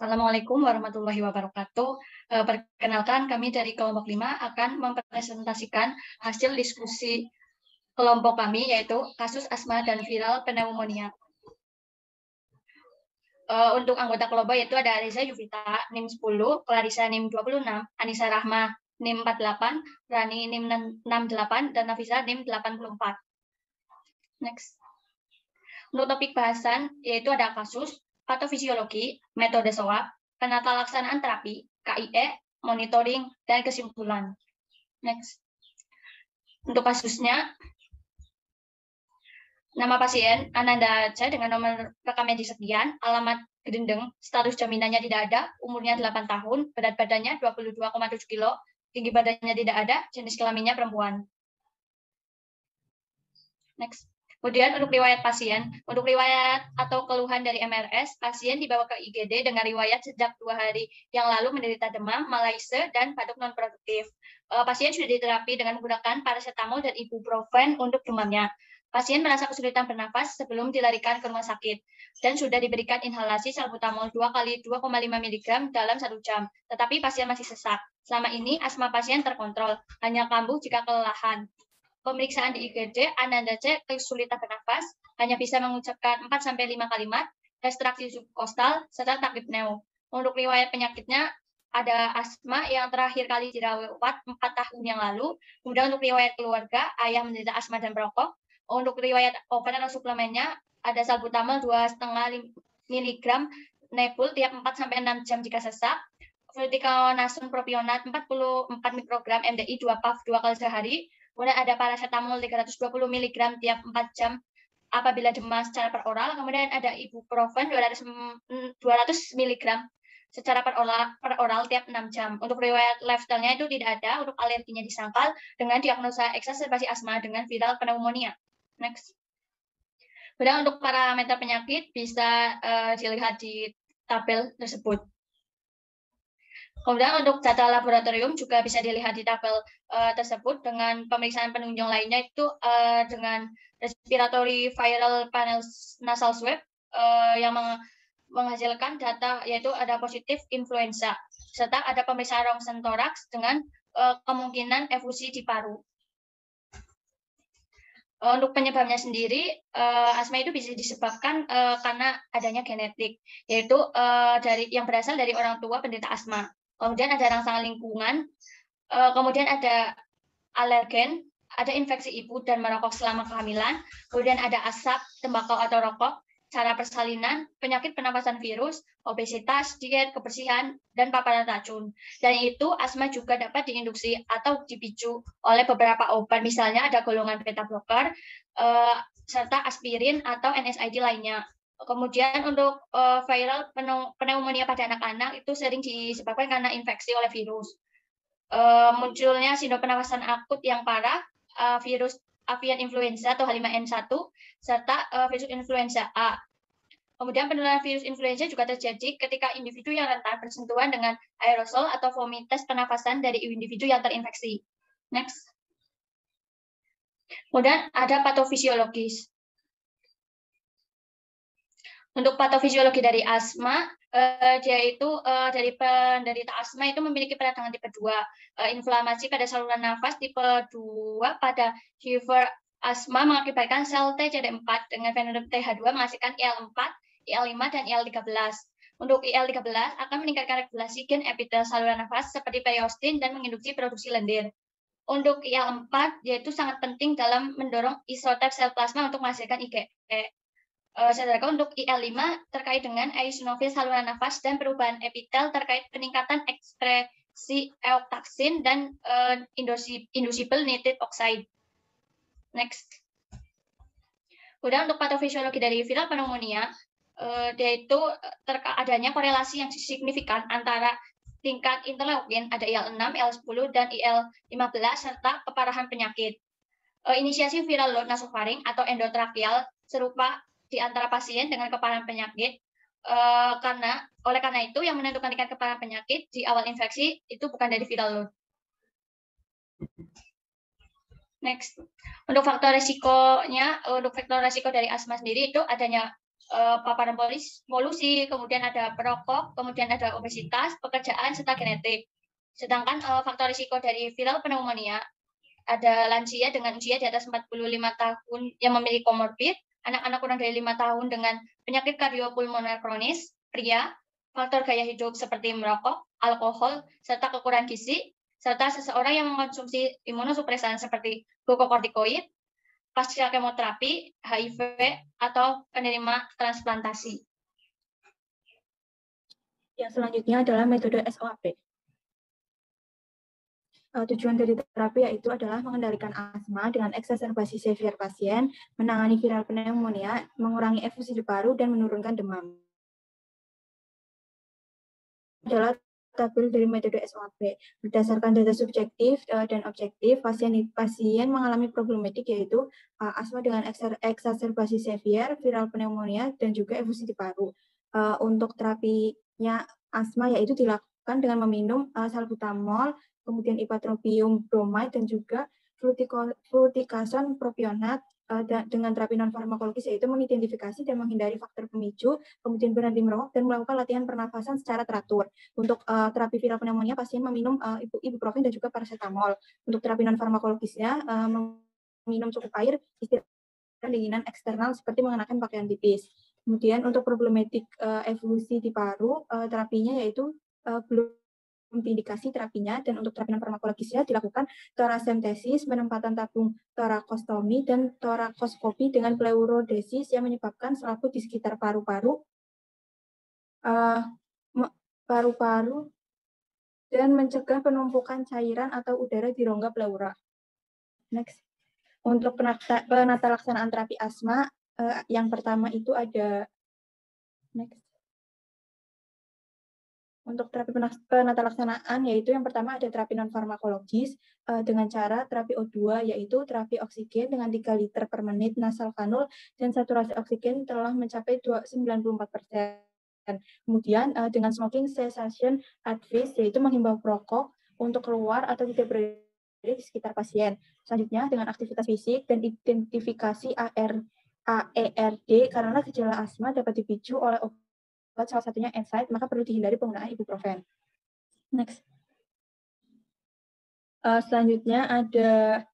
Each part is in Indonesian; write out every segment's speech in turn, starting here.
Assalamualaikum warahmatullahi wabarakatuh. Perkenalkan, kami dari kelompok 5 akan mempresentasikan hasil diskusi kelompok kami, yaitu kasus asma dan viral pneumonia. Untuk anggota kelompok yaitu ada Reza Yuvita, NIM 10, Clarissa NIM 26, Anissa Rahma NIM 48, Rani NIM 68, dan Nafisa NIM 84. Next. Untuk topik bahasan yaitu ada kasus, patofisiologi, metode SOA, penata laksanaan terapi, KIE, monitoring, dan kesimpulan. Next. Untuk kasusnya, nama pasien Ananda C dengan nomor rekam medis sekian, alamat Gedendeng, status jaminannya tidak ada, umurnya 8 tahun, berat badannya 22,7 kilo, tinggi badannya tidak ada, jenis kelaminnya perempuan. Next. Kemudian untuk riwayat pasien, untuk riwayat atau keluhan dari MRS, pasien dibawa ke IGD dengan riwayat sejak 2 hari yang lalu menderita demam, malaise, dan batuk non-produktif. Pasien sudah diterapi dengan menggunakan paracetamol dan ibuprofen untuk demamnya. Pasien merasa kesulitan bernafas sebelum dilarikan ke rumah sakit, dan sudah diberikan inhalasi salbutamol 2 kali 2,5 mg dalam 1 jam, tetapi pasien masih sesak. Selama ini asma pasien terkontrol, hanya kambuh jika kelelahan. Pemeriksaan di IGD, Ananda C kesulitan bernafas, hanya bisa mengucapkan 4-5 kalimat, ekstraksi subkostal, serta takip pneu. Untuk riwayat penyakitnya, ada asma yang terakhir kali dirawat 4 tahun yang lalu. Kemudian untuk riwayat keluarga, ayah menderita asma dan merokok. Untuk riwayat obat atau suplemennya, ada salbutamol 2,5 mg nepul tiap 4-6 jam jika sesak. Fluticasone propionat 44 mikrogram MDI 2 puff 2 kali sehari. Kemudian ada paracetamol 320 mg tiap 4 jam apabila demam secara per oral. Kemudian ada ibuprofen 200 mg secara per oral tiap 6 jam. Untuk riwayat lifestyle-nya itu tidak ada, untuk alerginya disangkal dengan diagnosa eksaserbasi asma dengan viral pneumonia. Next. Kemudian untuk parameter penyakit bisa dilihat di tabel tersebut. Kemudian untuk data laboratorium juga bisa dilihat di tabel tersebut dengan pemeriksaan penunjang lainnya itu dengan respiratory viral panel nasal swab yang menghasilkan data yaitu ada positif influenza serta ada pemeriksaan rongsen toraks dengan kemungkinan efusi di paru. Untuk penyebabnya sendiri, asma itu bisa disebabkan karena adanya genetik, yaitu yang berasal dari orang tua penderita asma. Kemudian ada rangsangan lingkungan, kemudian ada alergen, ada infeksi ibu dan merokok selama kehamilan, kemudian ada asap, tembakau atau rokok, cara persalinan, penyakit pernapasan virus, obesitas, diet, kebersihan, dan paparan racun. Dan itu asma juga dapat diinduksi atau dipicu oleh beberapa obat, misalnya ada golongan beta blocker, serta aspirin atau NSAID lainnya. Kemudian untuk viral pneumonia pada anak-anak itu sering disebabkan karena infeksi oleh virus. Munculnya sindrom pernapasan akut yang parah, virus avian influenza atau H5N1, serta virus influenza A. Kemudian penularan virus influenza juga terjadi ketika individu yang rentan bersentuhan dengan aerosol atau vomites pernapasan dari individu yang terinfeksi. Next. Kemudian ada patofisiologis. Untuk patofisiologi dari asma, dia itu dari penderita asma itu memiliki peradangan tipe 2, inflamasi pada saluran nafas tipe 2 pada fever asma mengakibatkan sel TCD4 dengan fenotipe TH2 menghasilkan IL4, IL5, dan IL13. Untuk IL13 akan meningkatkan regulasi gen epitel saluran nafas seperti periostin dan menginduksi produksi lendir. Untuk IL4, yaitu sangat penting dalam mendorong isotop sel plasma untuk menghasilkan IgE. Sedangkan untuk IL5 terkait dengan eosinofil saluran nafas dan perubahan epitel terkait peningkatan ekspresi eotaksin dan inducible nitric oxide. Next. Kemudian untuk patofisiologi dari viral pneumonia, yaitu adanya korelasi yang signifikan antara tingkat interleukin, ada IL6, IL10, dan IL15, serta keparahan penyakit. Inisiasi viral load nasofaring atau endotrakeal serupa di antara pasien dengan keparahan penyakit, oleh karena itu yang menentukan tingkat keparahan penyakit di awal infeksi itu bukan dari viral load. Next, untuk faktor resiko dari asma sendiri itu adanya paparan polusi, kemudian ada perokok, kemudian ada obesitas, pekerjaan, serta genetik. Sedangkan faktor risiko dari viral pneumonia ada lansia dengan usia di atas 45 tahun yang memiliki komorbid, anak-anak kurang dari 5 tahun dengan penyakit kardiopulmoner kronis, pria, faktor gaya hidup seperti merokok, alkohol, serta kekurangan gizi, serta seseorang yang mengkonsumsi imunosupresan seperti glukokortikoid, pasca kemoterapi, HIV, atau penerima transplantasi. Yang selanjutnya adalah metode SOAP. Tujuan dari terapi yaitu adalah mengendalikan asma dengan eksaserbasi severe pasien, menangani viral pneumonia, mengurangi efusi di paru, dan menurunkan demam. Adalah tabel dari metode SOAP. Berdasarkan data subjektif dan objektif, pasien mengalami problematik yaitu asma dengan eksaserbasi severe, viral pneumonia, dan juga efusi di paru. Untuk terapinya asma yaitu dilakukan dengan meminum salbutamol, kemudian ipratropium bromide, dan juga fluticasone propionat dengan terapi non-farmakologis yaitu mengidentifikasi dan menghindari faktor pemicu, kemudian berhenti merokok, dan melakukan latihan pernafasan secara teratur. Untuk terapi viral pneumonia, pasien meminum ibuprofen dan juga paracetamol. Untuk terapi non-farmakologisnya, meminum cukup air, istirahat pendinginan eksternal seperti mengenakan pakaian tipis. Kemudian untuk problematik evolusi di paru, terapinya yaitu belum indikasi terapinya, dan untuk terapi non-farmakologisnya dilakukan toracentesis, penempatan tabung torakostomi, dan torakoskopi dengan pleurodesis yang menyebabkan selaput di sekitar paru-paru, dan mencegah penumpukan cairan atau udara di rongga pleura. Next. Untuk penata laksanaan terapi asma, yang pertama itu ada next. Untuk terapi penata laksanaan yaitu yang pertama ada terapi non-farmakologis dengan cara terapi O2 yaitu terapi oksigen dengan 3 liter per menit nasal kanul dan saturasi oksigen telah mencapai 94%. Kemudian dengan smoking cessation advice yaitu menghimbau perokok untuk keluar atau tidak berada di sekitar pasien. Selanjutnya dengan aktivitas fisik dan identifikasi AERD karena gejala asma dapat dipicu oleh salah satunya NSAID, maka perlu dihindari penggunaan ibuprofen. Next. Selanjutnya ada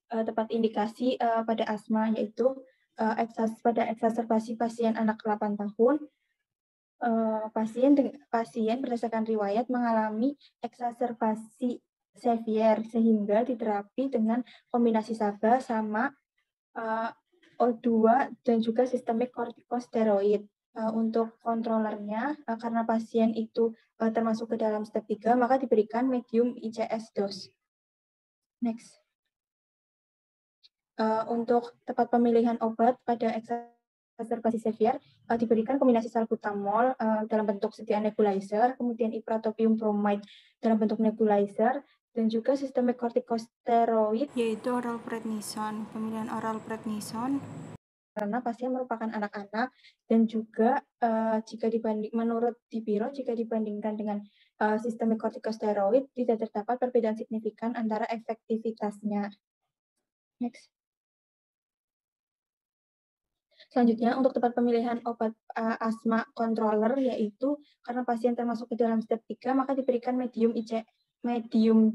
tepat indikasi pada asma, yaitu pada eksaserbasi pasien anak 8 tahun. Pasien berdasarkan riwayat mengalami eksaserbasi severe sehingga diterapi dengan kombinasi SABA sama O2 dan juga sistemik kortikosteroid. Untuk kontrolernya, karena pasien itu termasuk ke dalam step 3, maka diberikan medium ICS dose. Next. Untuk tepat pemilihan obat pada eksaserbasi severe, diberikan kombinasi salbutamol dalam bentuk sediaan nebulizer, kemudian ipratropium bromide dalam bentuk nebulizer, dan juga sistemik kortikosteroid, yaitu oral prednison. Pemilihan oral prednison karena pasien merupakan anak-anak dan juga jika menurut Dipiro, jika dibandingkan dengan sistemik kortikosteroid tidak terdapat perbedaan signifikan antara efektivitasnya. Next. Selanjutnya untuk tempat pemilihan obat asma controller yaitu karena pasien termasuk ke dalam step 3 maka diberikan medium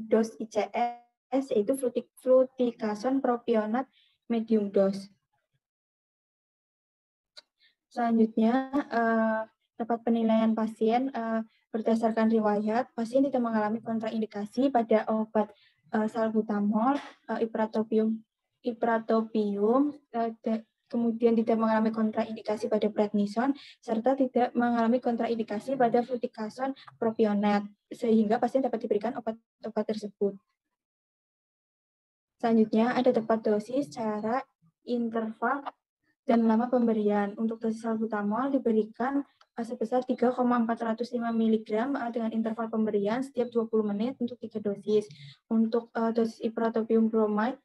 dose ICS yaitu fluticasone propionat medium dose. Selanjutnya, dapat penilaian pasien berdasarkan riwayat, pasien tidak mengalami kontraindikasi pada obat salbutamol, ipratropium, kemudian tidak mengalami kontraindikasi pada prednison, serta tidak mengalami kontraindikasi pada fluticasone propionat, sehingga pasien dapat diberikan obat-obat tersebut. Selanjutnya, ada tepat dosis, cara, interval, dan lama pemberian. Untuk dosis salbutamol diberikan sebesar 3,405 mg dengan interval pemberian setiap 20 menit untuk 3 dosis. Untuk dosis ipratropium bromide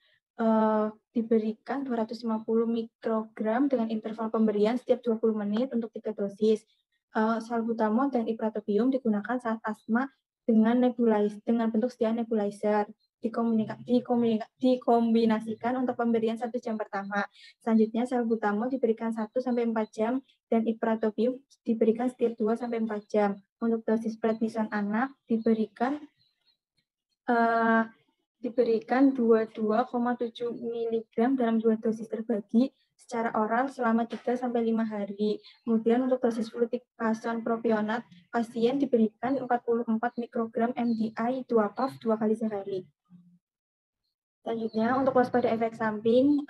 diberikan 250 mikrogram dengan interval pemberian setiap 20 menit untuk 3 dosis. Salbutamol dan ipratropium digunakan saat asma dengan bentuk sediaan nebulizer. dikombinasikan untuk pemberian 1 jam pertama. Selanjutnya salbutamol diberikan 1-4 jam dan ipratropium diberikan setiap 2-4 jam. Untuk dosis prednison anak diberikan 22,7 mg dalam 2 dosis terbagi secara oral selama 3-5 hari. Kemudian untuk dosis fluticasone propionat, pasien diberikan 44 mikrogram MDI 2 puff 2 kali sehari. Selanjutnya, untuk waspada efek samping,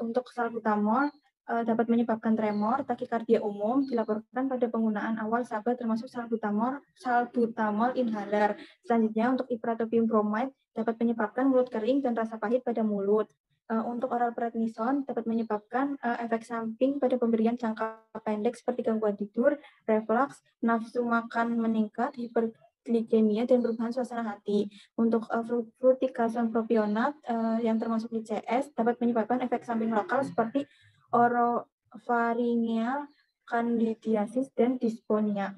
untuk salbutamol dapat menyebabkan tremor, takikardia umum, dilaporkan pada penggunaan awal sabat termasuk salbutamol inhaler. Selanjutnya, untuk ipratropium bromide dapat menyebabkan mulut kering dan rasa pahit pada mulut. Untuk oral prednison dapat menyebabkan efek samping pada pemberian jangka pendek seperti gangguan tidur, reflux, nafsu makan meningkat, hiperglikemia, dan perubahan suasana hati. Untuk fluticasone propionat yang termasuk ICS dapat menyebabkan efek samping lokal seperti orofaringeal, candidiasis, dan dysphonia.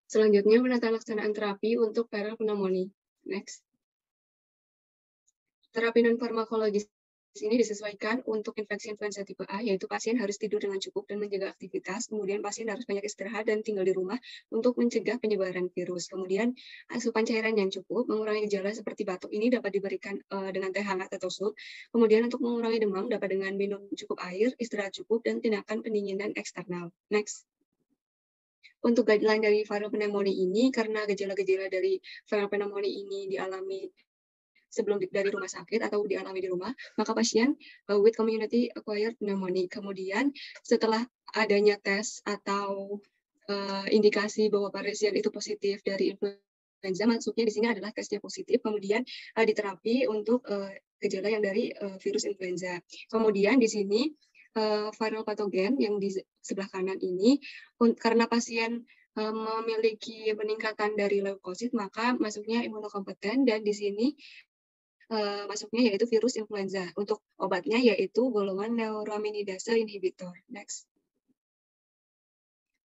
Selanjutnya, penata laksanaan terapi untuk viral pneumonia. Next. Terapi non-farmakologis ini disesuaikan untuk infeksi influenza tipe A, yaitu pasien harus tidur dengan cukup dan menjaga aktivitas, kemudian pasien harus banyak istirahat dan tinggal di rumah untuk mencegah penyebaran virus. Kemudian asupan cairan yang cukup, mengurangi gejala seperti batuk ini dapat diberikan dengan teh hangat atau sup. Kemudian untuk mengurangi demam dapat dengan minum cukup air, istirahat cukup, dan tindakan pendinginan eksternal. Next. Untuk guideline dari viral pneumonia ini, karena gejala-gejala dari viral pneumonia ini dialami sebelum dari rumah sakit atau dialami di rumah, maka pasien with community acquired pneumonia. Kemudian setelah adanya tes atau indikasi bahwa pasien itu positif dari influenza, maksudnya di sini adalah tesnya positif, kemudian diterapi untuk gejala yang dari virus influenza. Kemudian di sini viral patogen yang di sebelah kanan ini, karena pasien memiliki peningkatan dari leukosit, maka masuknya imunokompeten, dan di sini masuknya yaitu virus influenza. Untuk obatnya yaitu golongan neuraminidase inhibitor. Next.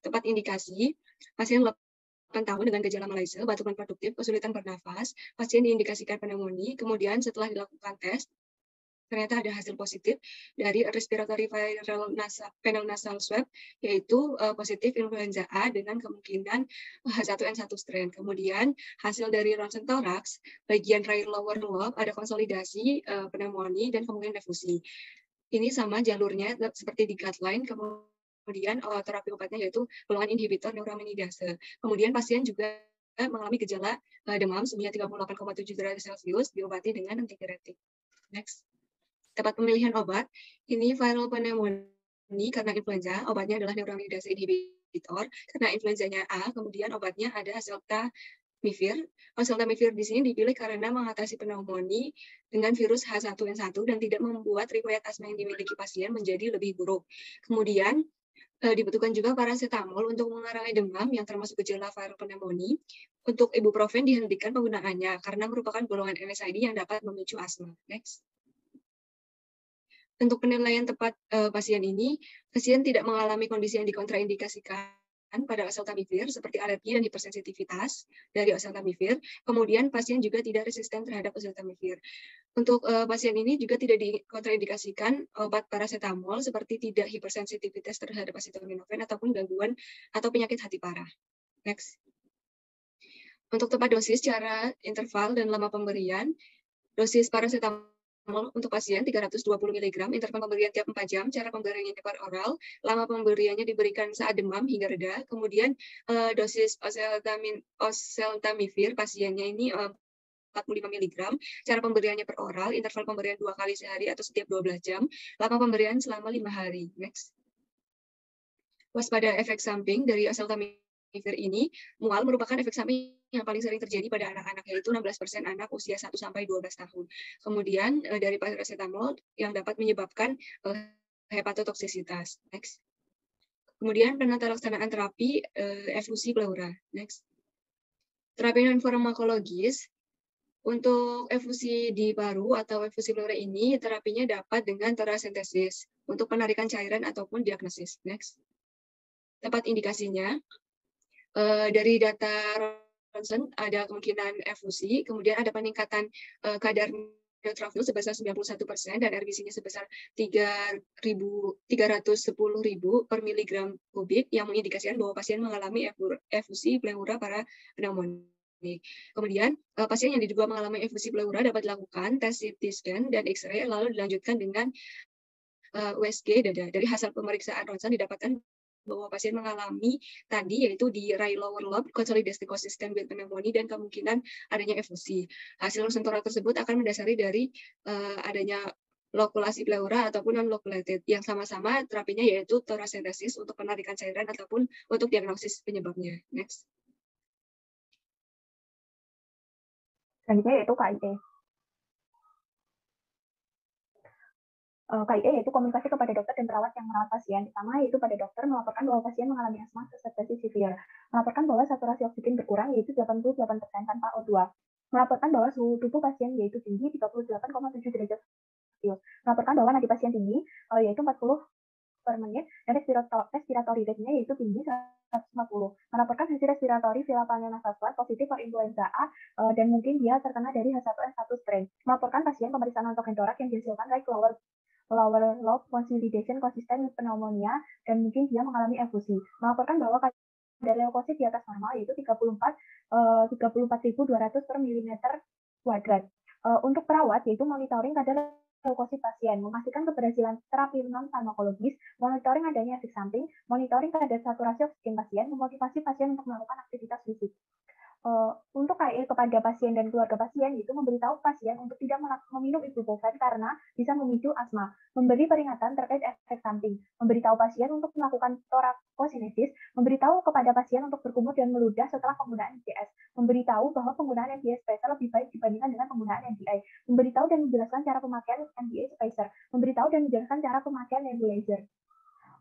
Tepat indikasi, pasien 8 tahun dengan gejala malaise, batuk produktif, kesulitan bernafas, pasien diindikasikan pneumonia, kemudian setelah dilakukan tes, ternyata ada hasil positif dari respiratory viral panel nasal swab, yaitu positif influenza A dengan kemungkinan H1N1 strain. Kemudian hasil dari ronsen toraks, bagian right lower lobe ada konsolidasi pneumonia dan kemungkinan defusi. Ini sama jalurnya seperti di guideline. Kemudian terapi obatnya yaitu golongan inhibitor neuraminidase. Kemudian pasien juga mengalami gejala demam suhunya 38,7 derajat Celcius, diobati dengan antipiretik. Next. Tempat pemilihan obat, ini viral pneumonia karena influenza, obatnya adalah neuraminidase inhibitor. Karena influenzanya A, kemudian obatnya ada oseltamivir. Oseltamivir di sini dipilih karena mengatasi pneumonia dengan virus H1N1 dan tidak membuat riwayat asma yang dimiliki pasien menjadi lebih buruk. Kemudian dibutuhkan juga paracetamol untuk mengurangi demam yang termasuk gejala viral pneumonia. Untuk ibuprofen dihentikan penggunaannya karena merupakan golongan NSAID yang dapat memicu asma. Next. Untuk penilaian tepat pasien ini, pasien tidak mengalami kondisi yang dikontraindikasikan pada oseltamivir seperti alergi dan hipersensitivitas dari oseltamivir. Kemudian pasien juga tidak resisten terhadap oseltamivir. Untuk pasien ini juga tidak dikontraindikasikan obat paracetamol seperti tidak hipersensitivitas terhadap acetaminophen ataupun gangguan atau penyakit hati parah. Next. Untuk tepat dosis, cara interval dan lama pemberian, dosis paracetamol untuk pasien 320 mg, interval pemberian tiap 4 jam, cara pemberiannya per oral, lama pemberiannya diberikan saat demam hingga reda, kemudian dosis oseltamivir pasiennya ini 45 mg, cara pemberiannya per oral, interval pemberian 2 kali sehari atau setiap 12 jam, lama pemberian selama 5 hari. Next. Waspada efek samping dari oseltamivir ini, mual merupakan efek samping yang paling sering terjadi pada anak-anak, yaitu 16% anak usia 1-12 tahun. Kemudian dari paracetamol yang dapat menyebabkan hepatotoksisitas. Next. Kemudian penata laksanaan terapi efusi pleura. Next. Terapi non-farmakologis untuk efusi di paru atau efusi pleura ini terapinya dapat dengan torasentesis untuk penarikan cairan ataupun diagnosis. Next. Tepat indikasinya dari data Ronson ada kemungkinan efusi, kemudian ada peningkatan kadar neutrofil sebesar 91% dan RBC-nya sebesar 310.000 per miligram kubik yang mengindikasikan bahwa pasien mengalami efusi pleura para pneumonik. Kemudian pasien yang diduga mengalami efusi pleura dapat dilakukan tes CT scan dan X-ray lalu dilanjutkan dengan USG dada. Dari hasil pemeriksaan ronsen didapatkan bahwa pasien mengalami tadi yaitu di right lower lobe consolidated consistent with pneumonia dan kemungkinan adanya efusi. Hasil sentuhan tersebut akan mendasari dari adanya lokulasi pleura ataupun non-loculated yang sama-sama terapinya yaitu toracentesis untuk penarikan cairan ataupun untuk diagnosis penyebabnya. Next. Selanjutnya yaitu KIE. KIE yaitu komunikasi kepada dokter dan perawat yang merawat pasien. Pertama yaitu pada dokter melaporkan bahwa pasien mengalami asma sesertasi severe. Melaporkan bahwa saturasi oksigen berkurang yaitu 88% tanpa O2. Melaporkan bahwa suhu tubuh pasien yaitu tinggi 38,7 derajat Celcius. Melaporkan bahwa nadi pasien tinggi yaitu 40 per menit dan respiratory rate-nya yaitu tinggi 150. Melaporkan hasil respiratori Vila nasal swab positif for influenza A dan mungkin dia terkena dari H1N1 strain. Melaporkan pasien pemeriksaan untuk endorak yang dihasilkan right lower lobe consolidation consistent with pneumonia dan mungkin dia mengalami efusi. Melaporkan bahwa kadar leukosit di atas normal yaitu 34.200 per milimeter kuadrat. Untuk perawat yaitu monitoring kadar leukosit pasien, memastikan keberhasilan terapi non-farmakologis, monitoring adanya efek samping, monitoring kadar saturasi oksigen pasien, memotivasi pasien untuk melakukan aktivitas fisik. Untuk KIE kepada pasien dan keluarga pasien itu memberitahu pasien untuk tidak meminum ibuprofen karena bisa memicu asma, memberi peringatan terkait efek samping, memberitahu pasien untuk melakukan torakokinesis, memberitahu kepada pasien untuk berkumur dan meludah setelah penggunaan NBS, memberitahu bahwa penggunaan NBS spacer lebih baik dibandingkan dengan penggunaan NBI, memberitahu dan menjelaskan cara pemakaian NBS spacer, memberitahu dan menjelaskan cara pemakaian nebulizer.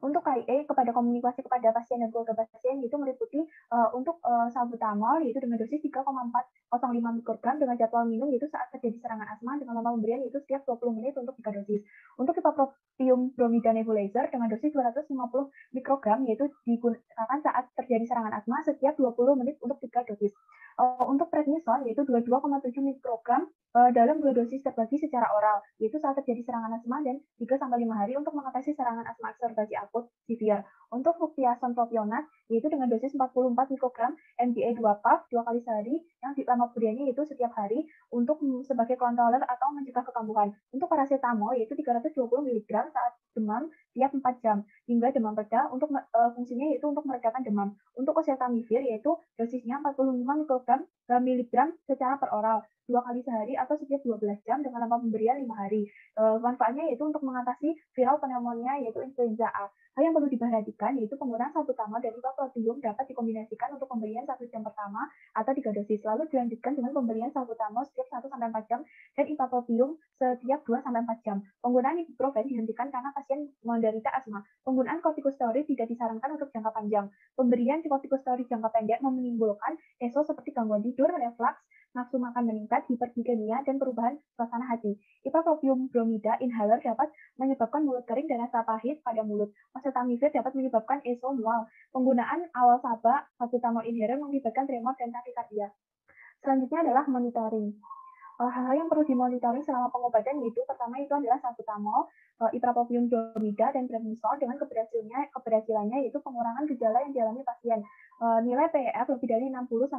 Untuk KIE kepada komunikasi kepada pasien dan keluarga pasien itu meliputi untuk salbutamol yaitu dengan dosis 3,405 mikrogram dengan jadwal minum yaitu saat terjadi serangan asma dengan lama pemberian yaitu setiap 20 menit untuk 3 dosis. Untuk iprapropium bromida nebulizer dengan dosis 250 mikrogram yaitu digunakan saat terjadi serangan asma setiap 20 menit untuk 3 dosis. Untuk prednisone yaitu 22,7 mikrogram dalam 2 dosis terbagi secara oral, yaitu saat terjadi serangan asma dan 3-5 hari untuk mengatasi serangan asma ekserbasi akut severe. Untuk fluticasone propionat, yaitu dengan dosis 44 mikrogram MDA 2 puff 2 kali sehari, yang lama pemberiannya itu setiap hari untuk sebagai controller atau mencegah kekambuhan. Untuk paracetamol, yaitu 320 mg saat demam tiap 4 jam, hingga demam reda, untuk fungsinya yaitu untuk meredakan demam. Untuk oseltamivir, yaitu dosisnya 45 mikrogram miligram secara per oral, 2 kali sehari atau setiap 12 jam dengan lama pemberian 5 hari. Manfaatnya yaitu untuk mengatasi viral pneumonia yaitu influenza A. Hal yang perlu diperhatikan yaitu penggunaan salbutamol dan iprapropium dapat dikombinasikan untuk pemberian 1 jam pertama atau 3 dosis, lalu dilanjutkan dengan pemberian salbutamol setiap 1-4 jam dan iprapropium setiap 2-4 jam. Penggunaan ibuprofen dihentikan karena pasien menderita asma. Penggunaan kortikosteroid tidak disarankan untuk jangka panjang. Pemberian kortikosteroid jangka pendek menimbulkan ESO seperti gangguan tidur, reflux, nafsu makan meningkat, hiperglikemia, dan perubahan suasana hati. Iprapropium bromida inhaler dapat menyebabkan mulut kering dan rasa pahit pada mulut. Oseltamivir dapat menyebabkan ESO mual. Penggunaan awal salbutamol inhaler mengakibatkan tremor dan takikardia. Selanjutnya adalah monitoring. Hal-hal yang perlu dimonitoring selama pengobatan yaitu pertama itu adalah salbutamol, iprapropium bromida dan prednisone dengan keberhasilannya yaitu pengurangan gejala yang dialami pasien. Nilai PEF lebih dari 60-80%,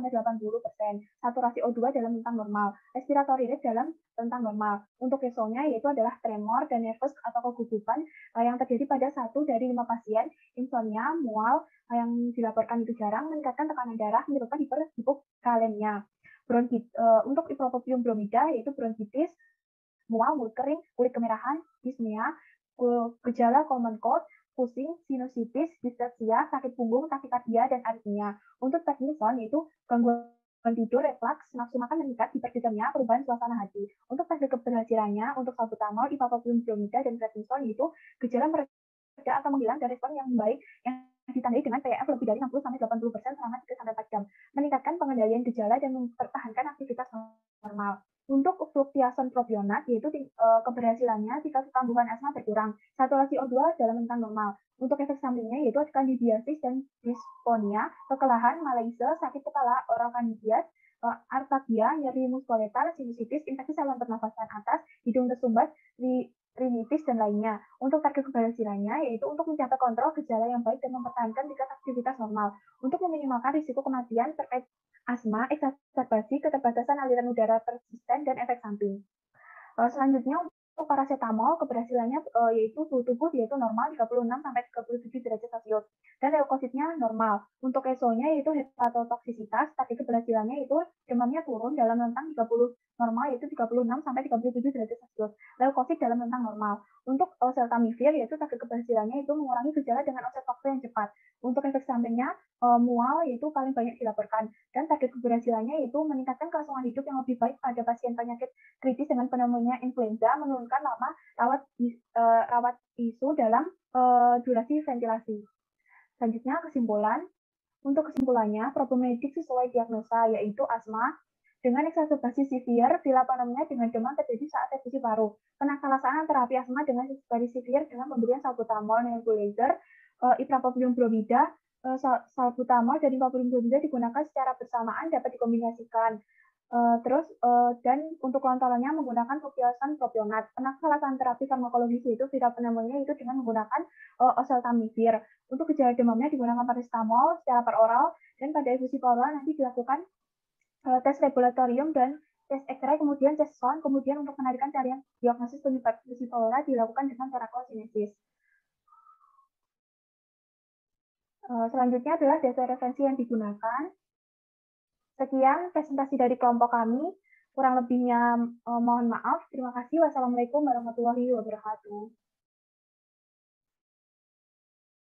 saturasi O2 dalam rentang normal, respiratory rate dalam rentang normal. Untuk resonnya yaitu adalah tremor dan nervous atau kegugupan yang terjadi pada 1 dari 5 pasien, insomnia, mual yang dilaporkan itu jarang, meningkatkan tekanan darah, menyebabkan hipokalemia. Untuk iprapropium bromida yaitu bronkitis, mual, mulut kering, kulit kemerahan, dyspnea, gejala common cold, pusing, sinusitis, dispepsia, sakit punggung, takikardia, dan aritmia. Untuk prednisone yaitu gangguan tidur, reflux, nafsu makan meningkat, hiperglikemia, perubahan suasana hati. Untuk tes keberhasilannya, untuk salbutamol, iprapropium bromida, dan prednisone yaitu gejala mereda atau menghilang dan respon yang baik yang ditandai dengan PEF lebih dari 60-80% selama 3-4 jam, meningkatkan pengendalian gejala dan mempertahankan aktivitas normal. Untuk fluktuason propionat, yaitu keberhasilannya jika kekambuhan asma berkurang. Saturasi O2 dalam rentang normal. Untuk efek sampingnya yaitu kandidiasis dan distonia, kekelahan, malaise, sakit kepala, oral kandidias, artagia, nyeri muskuloskeletal, sinusitis, infeksi saluran pernafasan atas, hidung tersumbat, rinitis, dan lainnya. Untuk target keberhasilannya yaitu untuk mencapai kontrol gejala yang baik dan mempertahankan tingkat aktivitas normal. Untuk meminimalkan risiko kematian terkait asma, eksaserbasi, keterbatasan aliran udara persisten, dan efek samping. Selanjutnya untuk paracetamol keberhasilannya yaitu suhu tubuh yaitu normal 36-37 derajat Celcius dan leukositnya normal. Untuk ESO-nya yaitu hepatotoksisitas, tapi keberhasilannya itu demamnya turun dalam rentang 30 normal yaitu 36-37 derajat Celcius. Leukosit dalam rentang normal. Untuk oseltamivir yaitu target keberhasilannya itu mengurangi gejala dengan onset waktu yang cepat. Untuk efek sampingnya mual yaitu paling banyak dilaporkan dan target keberhasilannya itu meningkatkan kelangsungan hidup yang lebih baik pada pasien penyakit kritis dengan pneumonia influenza, menurunkan lama rawat ISU dalam durasi ventilasi. Selanjutnya kesimpulan. Untuk kesimpulannya, problematik sesuai diagnosa yaitu asma dengan eksaserbasi severe, bila pneumonia dengan demam terjadi saat efusi paru. Penasalasan terapi asma dengan eksaserbasi severe dengan pemberian salbutamol nebulizer, iprapropion bromida, salbutamol dan iprapropion bromida digunakan secara bersamaan dapat dikombinasikan. Dan untuk lontarannya menggunakan fluktuason propionat. Penasalasan terapi farmakologis yaitu viral pneumonia itu dengan menggunakan oseltamivir. Untuk gejala demamnya digunakan paracetamol secara per oral dan pada efusi pleural nanti dilakukan tes laboratorium dan tes X-ray, kemudian tes sound, kemudian untuk menarikan carian diagnosis penyebab efusi pleural dilakukan dengan torakokinesis. Selanjutnya adalah data referensi yang digunakan. Sekian presentasi dari kelompok kami. Kurang lebihnya mohon maaf. Terima kasih. Wassalamualaikum warahmatullahi wabarakatuh.